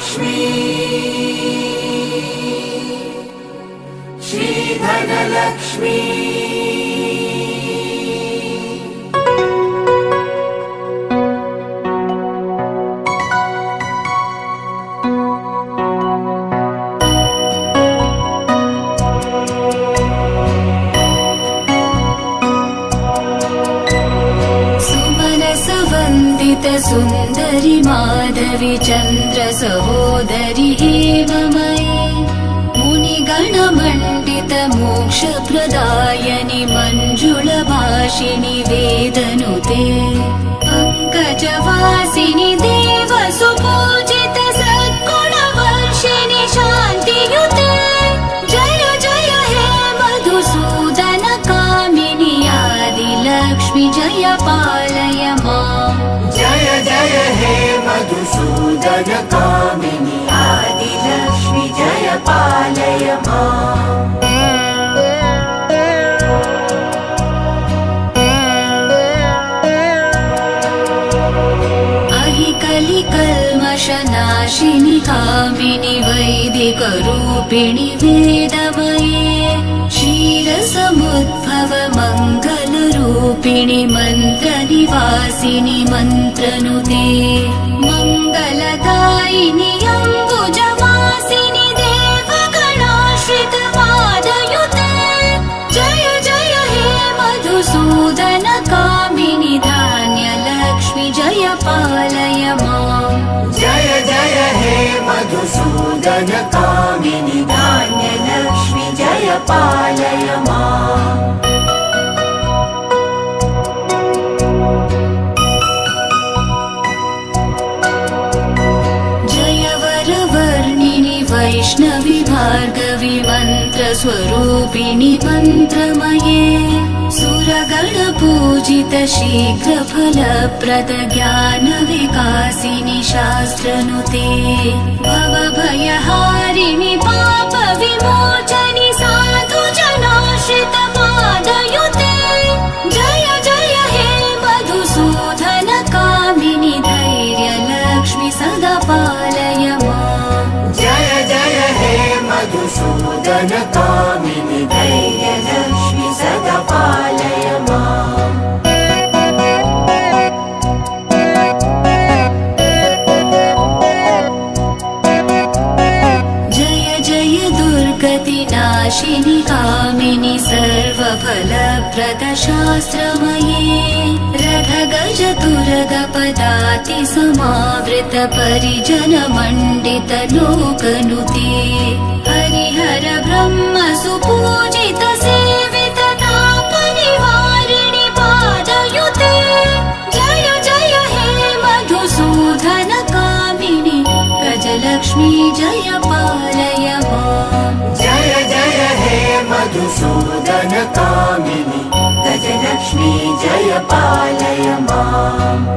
धनलक्ष्मी श्रीधनलक्ष्मी सुन्दरि माधवी चन्द्र सहोदरि हेममयी मुनिगणमण्डित मोक्षप्रदायनि मञ्जुलभाषिणि वेदनुते पङ्कजवासिनि देवसुपूजित सद्गुणवर्षिणि शान्तियुते जय जय हे मधुसूदन कामिनि आदिलक्ष्मि जय पालय माम् जय जय हे मधुसूदन कामिनि आदिलक्ष्मि जय पालय माम् कलिकल्मषनाशिनि कामिनि वैदिकरूपिणि वेदमये क्षीरसमुद्भव मङ्गलरूपिणि मन्त्रनिवासिनि मन्त्रनुते मङ्गलदायिनि अम्बुजवासिनि देवगणाश्रित पादयुते जय जय हे मधुसूदन कामिनि धान्यलक्ष्मि जय पालय माम् जय जय हे मधुसूदन कामिनि धान्यलक्ष्मि जय पालय माम् जय वरवर्णिनि वैष्णवि भार्गवि मन्त्रस्वरूपिणि मन्त्रमये सुरगणपूजित शीघ्रफलप्रद ज्ञानविकासिनि शास्त्रनुते भवभयहारिणि पापविमोचनि साधुजनाश्रित पादयुते जय जय हे मधुसूदन कामिनि धैर्यलक्ष्मि सदा पालय माम् जय जय हे मधुसूदन कामिनि धैर्यलक्ष्मि सदा पालय माम् जय जय दुर्गतिनाशिनि कामिनि सर्वफलप्रद शास्त्रमये रथगज तुरगपदाति समावृत परिजन मण्डित लोकनुते हरिहर ब्रह्म सुपूजित सेवित तापनिवारिणि पादयुते जय जय हे मधुसूदन कामिनि गजलक्ष्मी जय पालय माम् जय जय हे मधुसूदन कामिनि गजलक्ष्मी जय पालय माम्